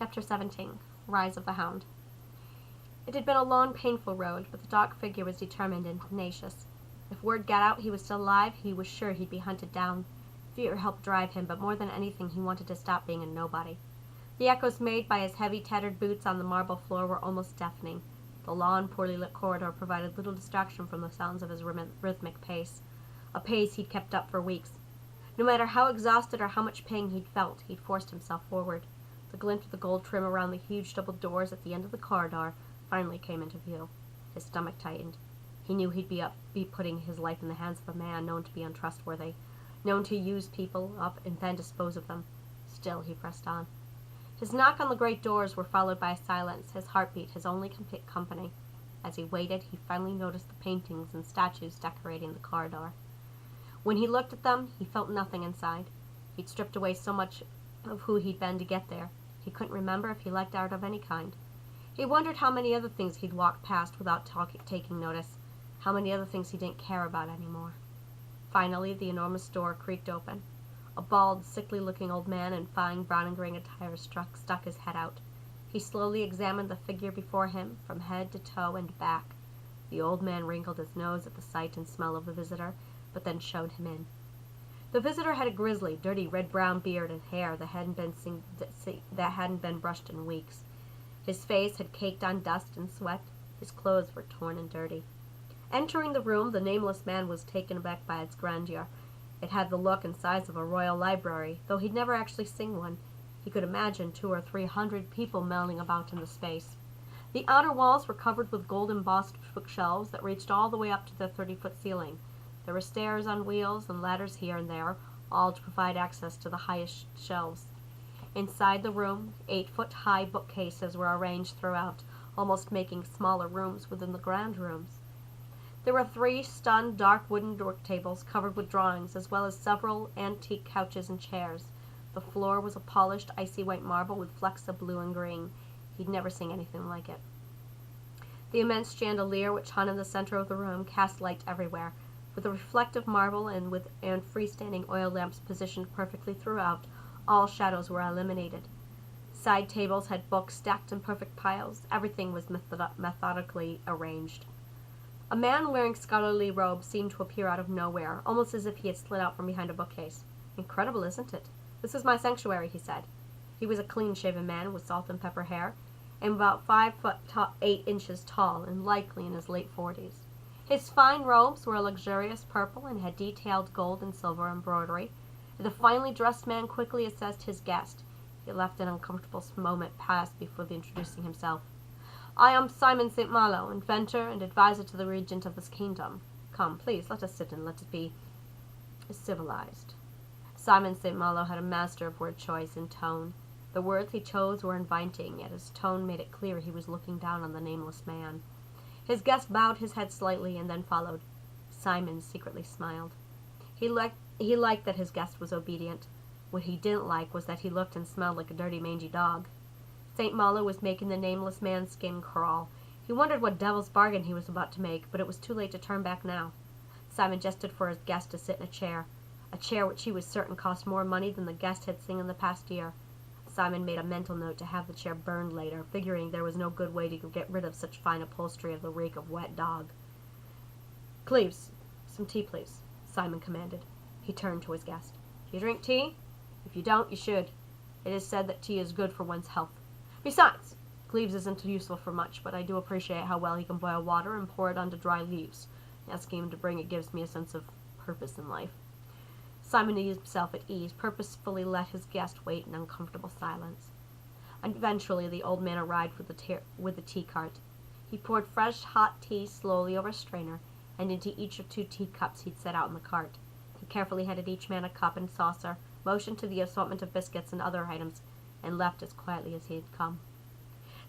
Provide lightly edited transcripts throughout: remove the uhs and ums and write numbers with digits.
Chapter 17. Rise of the Hound. It had been a long, painful road, but the dark figure was determined and tenacious. If word got out he was still alive, he was sure he'd be hunted down. Fear helped drive him, but more than anything he wanted to stop being a nobody. The echoes made by his heavy, tattered boots on the marble floor were almost deafening. The long, poorly lit corridor provided little distraction from the sounds of his rhythmic pace, a pace he'd kept up for weeks. No matter how exhausted or how much pain he'd felt, he'd forced himself forward. The glint of the gold trim around the huge double doors at the end of the corridor finally came into view. His stomach tightened. He knew he'd be putting his life in the hands of a man known to be untrustworthy, known to use people up and then dispose of them. Still, he pressed on. His knock on the great doors were followed by a silence, his heartbeat his only company. As he waited, he finally noticed the paintings and statues decorating the corridor. When he looked at them, he felt nothing inside. He'd stripped away so much of who he'd been to get there. He couldn't remember if he liked art of any kind. He wondered how many other things he'd walked past without taking notice, how many other things he didn't care about anymore. Finally, the enormous door creaked open. A bald, sickly-looking old man in fine brown and grey attire stuck his head out. He slowly examined the figure before him, from head to toe and back. The old man wrinkled his nose at the sight and smell of the visitor, but then showed him in. The visitor had a grisly, dirty, red-brown beard and hair that hadn't been brushed in weeks. His face had caked on dust and sweat. His clothes were torn and dirty. Entering the room, the nameless man was taken aback by its grandeur. It had the look and size of a royal library, though he'd never actually seen one. He could imagine 200 or 300 people milling about in the space. The outer walls were covered with gold-embossed bookshelves that reached all the way up to the 30-foot ceiling. There were stairs on wheels and ladders here and there, all to provide access to the highest shelves. Inside the room, 8-foot-high bookcases were arranged throughout, almost making smaller rooms within the grand rooms. There were 3 stunned, dark wooden work tables covered with drawings, as well as several antique couches and chairs. The floor was a polished, icy white marble with flecks of blue and green. He'd never seen anything like it. The immense chandelier which hung in the center of the room cast light everywhere. With the reflective marble and freestanding oil lamps positioned perfectly throughout, all shadows were eliminated. Side tables had books stacked in perfect piles. Everything was methodically arranged. A man wearing scholarly robes seemed to appear out of nowhere, almost as if he had slid out from behind a bookcase. "Incredible, isn't it? This is my sanctuary," he said. He was a clean-shaven man with salt and pepper hair, and about 5'8" tall, and likely in his late 40s. His fine robes were a luxurious purple and had detailed gold and silver embroidery. The finely dressed man quickly assessed his guest. He left an uncomfortable moment pass before introducing himself. "I am Simon St. Malo, inventor and advisor to the regent of this kingdom. Come, please, let us sit and let us be civilized." Simon St. Malo had a master of word choice and tone. The words he chose were inviting, yet his tone made it clear he was looking down on the nameless man. His guest bowed his head slightly and then followed. Simon secretly smiled. He liked that his guest was obedient. What he didn't like was that he looked and smelled like a dirty, mangy dog. St. Malo was making the nameless man's skin crawl. He wondered what devil's bargain he was about to make, but it was too late to turn back now. Simon gestured for his guest to sit in a chair which he was certain cost more money than the guest had seen in the past year. Simon made a mental note to have the chair burned later, figuring there was no good way to get rid of such fine upholstery of the reek of wet dog. "Cleves, some tea, please," Simon commanded. He turned to his guest. "Do you drink tea? If you don't, you should. It is said that tea is good for one's health. Besides, Cleves isn't useful for much, but I do appreciate how well he can boil water and pour it onto dry leaves. Asking him to bring it gives me a sense of purpose in life." Simon eased himself at ease, purposefully let his guest wait in uncomfortable silence. Eventually, the old man arrived with the tea cart. He poured fresh, hot tea slowly over a strainer, and into each of 2 teacups he'd set out in the cart. He carefully handed each man a cup and saucer, motioned to the assortment of biscuits and other items, and left as quietly as he had come.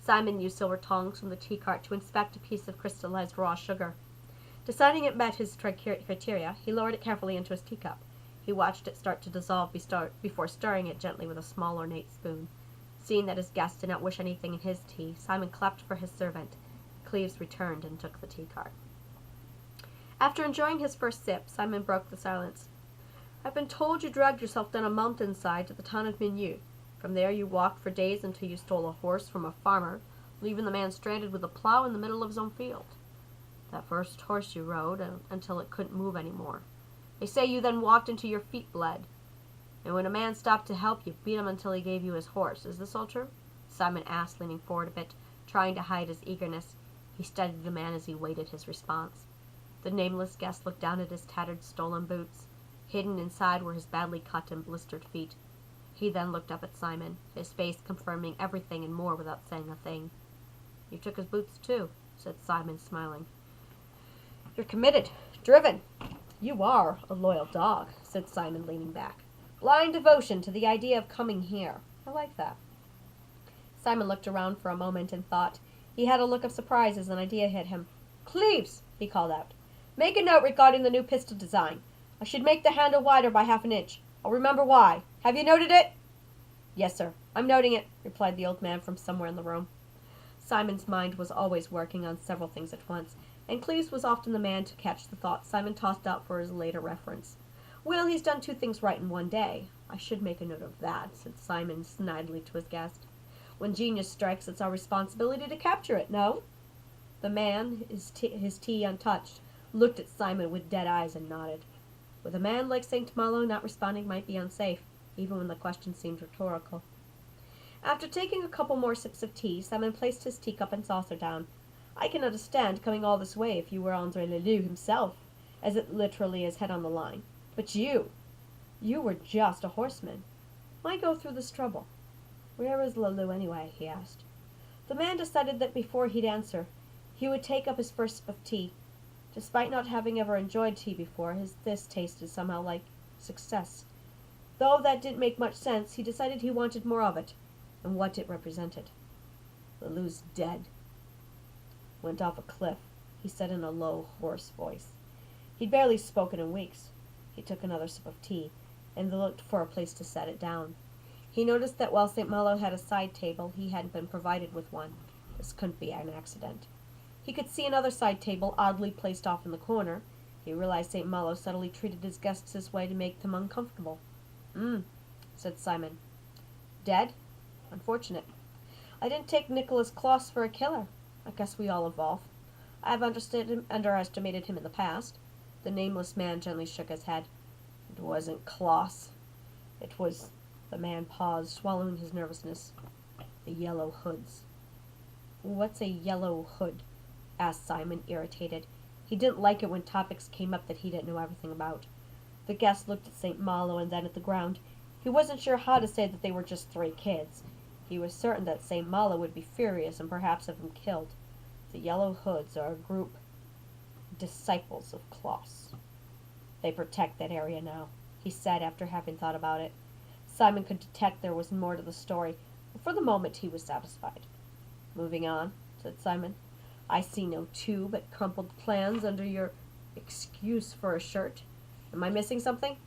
Simon used silver tongs from the tea cart to inspect a piece of crystallized raw sugar. Deciding it met his criteria, he lowered it carefully into his teacup. He watched it start to dissolve before stirring it gently with a small ornate spoon. Seeing that his guest did not wish anything in his tea, Simon clapped for his servant. Cleves returned and took the tea cart. After enjoying his first sip, Simon broke the silence. "I've been told you dragged yourself down a mountainside to the town of Minyu. From there you walked for days until you stole a horse from a farmer, leaving the man stranded with a plow in the middle of his own field. That first horse you rode until it couldn't move anymore. They say you then walked until your feet bled. And when a man stopped to help you, beat him until he gave you his horse. Is this all true? Simon asked, leaning forward a bit, trying to hide his eagerness. He studied the man as he waited his response. The nameless guest looked down at his tattered, stolen boots. Hidden inside were his badly cut and blistered feet. He then looked up at Simon, his face confirming everything and more without saying a thing. You took his boots too, said Simon, smiling. You're committed, driven. You are a loyal dog, said Simon, leaning back. Blind devotion to the idea of coming here. I like that. Simon looked around for a moment and thought. He had a look of surprise as an idea hit him. Cleves, he called out. Make a note regarding the new pistol design. I should make the handle wider by 1/2 inch. I'll remember why. Have you noted it? Yes, sir. I'm noting it, replied the old man from somewhere in the room. Simon's mind was always working on several things at once, and Cleves was often the man to catch the thought Simon tossed out for his later reference. Well, he's done 2 things right in one day. I should make a note of that, said Simon snidely to his guest. When genius strikes, it's our responsibility to capture it, no? The man, his tea untouched, looked at Simon with dead eyes and nodded. With a man like St. Malo, not responding might be unsafe, even when the question seemed rhetorical. After taking a couple more sips of tea, Simon placed his teacup and saucer down. I can understand coming all this way if you were Andre Leloup himself, as it literally is head on the line. But you were just a horseman. Why go through this trouble? Where is Leloup anyway? He asked. The man decided that before he'd answer, he would take up his first sip of tea. Despite not having ever enjoyed tea before, this tasted somehow like success. Though that didn't make much sense, he decided he wanted more of it, and what it represented. Leloup's dead. Went off a cliff, he said in a low, hoarse voice. He'd barely spoken in weeks. He took another sip of tea, and looked for a place to set it down. He noticed that while St. Malo had a side table, he hadn't been provided with one. This couldn't be an accident. He could see another side table oddly placed off in the corner. He realized St. Malo subtly treated his guests this way to make them uncomfortable. Said Simon. Dead? Unfortunate. I didn't take Nikolas Klaus for a killer. I guess we all evolve. I've underestimated him in the past. The nameless man gently shook his head. It wasn't Klaus. It was... The man paused, swallowing his nervousness. The yellow hoods. What's a yellow hood? Asked Simon, irritated. He didn't like it when topics came up that he didn't know everything about. The guest looked at St. Malo and then at the ground. He wasn't sure how to say that they were just 3 kids. He was certain that St. Malo would be furious and perhaps have him killed. The Yellow Hoods are a group disciples of Klaus. They protect that area now, he said after having thought about it. Simon could detect there was more to the story, but for the moment he was satisfied. Moving on, said Simon. I see no 2 but crumpled plans under your excuse for a shirt. Am I missing something?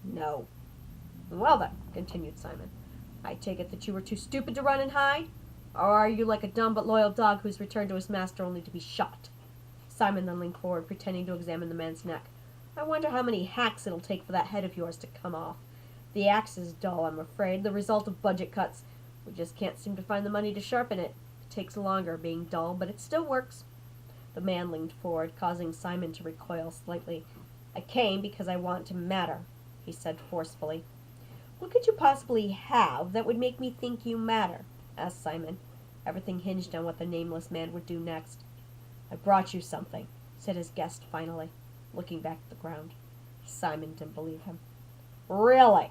No. Well then, continued Simon, I take it that you were too stupid to run and hide? Or are you like a dumb but loyal dog who's returned to his master only to be shot? Simon then leaned forward, pretending to examine the man's neck. I wonder how many hacks it'll take for that head of yours to come off. The axe is dull, I'm afraid, the result of budget cuts. We just can't seem to find the money to sharpen it. It takes longer, being dull, but it still works. The man leaned forward, causing Simon to recoil slightly. I came because I want to matter, he said forcefully. What could you possibly have that would make me think you matter? Asked Simon. Everything hinged on what the nameless man would do next. I brought you something, said his guest finally, looking back at the ground. Simon didn't believe him. Really?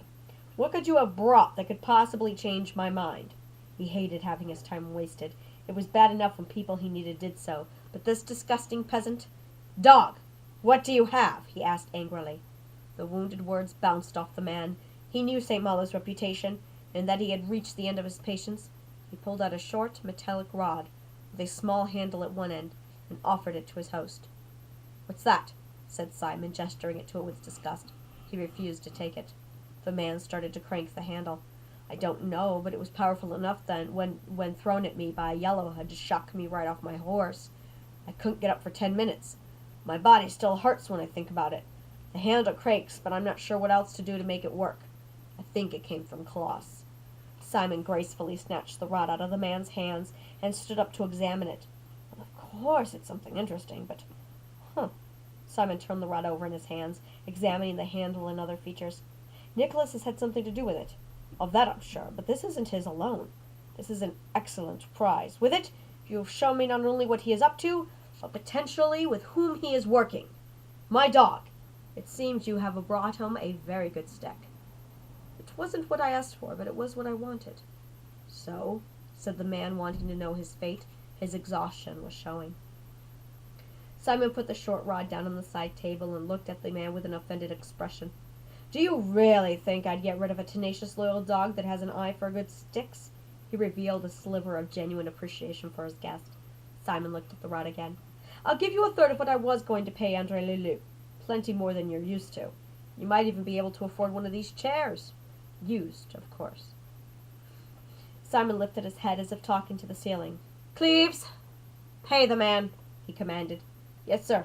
What could you have brought that could possibly change my mind? He hated having his time wasted. It was bad enough when people he needed did so, but this disgusting peasant... Dog! What do you have? He asked angrily. The wounded words bounced off the man. He knew St. Malo's reputation, and that he had reached the end of his patience. He pulled out a short, metallic rod, with a small handle at one end, and offered it to his host. What's that? Said Simon, gesturing it to it with disgust. He refused to take it. The man started to crank the handle. I don't know, but it was powerful enough then, when thrown at me by a yellowhead, to shock me right off my horse. I couldn't get up for 10 minutes. My body still hurts when I think about it. The handle cracks, but I'm not sure what else to do to make it work. I think it came from Klaus. Simon gracefully snatched the rod out of the man's hands and stood up to examine it. Well, of course it's something interesting, but... Huh. Simon turned the rod over in his hands, examining the handle and other features. Nikolas has had something to do with it. Of that I'm sure, but this isn't his alone. This is an excellent prize. With it, you have shown me not only what he is up to, but potentially with whom he is working. My dog. It seems you have brought home a very good stick. It wasn't what I asked for, but it was what I wanted. So, said the man, wanting to know his fate. His exhaustion was showing. Simon put the short rod down on the side table and looked at the man with an offended expression. Do you really think I'd get rid of a tenacious, loyal dog that has an eye for good sticks? He revealed a sliver of genuine appreciation for his guest. Simon looked at the rod again. I'll give you a third of what I was going to pay Andre Lulu. Plenty more than you're used to. You might even be able to afford one of these chairs. Used, of course. Simon lifted his head as if talking to the ceiling. Cleves, pay the man, he commanded. Yes, sir.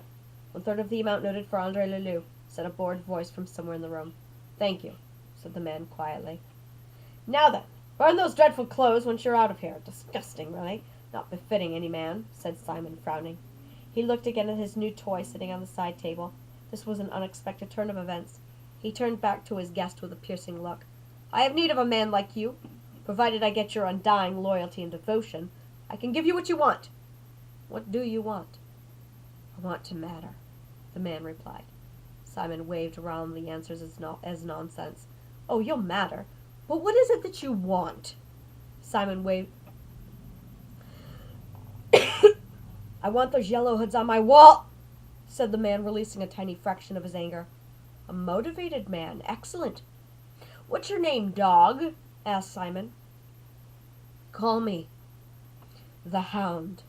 1/3 of the amount noted for Andre Lulu, said a bored voice from somewhere in the room. Thank you, said the man quietly. Now then, burn those dreadful clothes once you're out of here. Disgusting, really. Not befitting any man, said Simon, frowning. He looked again at his new toy sitting on the side table. This was an unexpected turn of events. He turned back to his guest with a piercing look. I have need of a man like you. Provided I get your undying loyalty and devotion, I can give you what you want. What do you want? I want to matter, the man replied. Simon waved around the answers as nonsense. Oh, you'll matter. But what is it that you want? Simon waved. I want those yellow hoods on my wall, said the man, releasing a tiny fraction of his anger. A motivated man. Excellent. What's your name, dog? Asked Simon. Call me the Hound.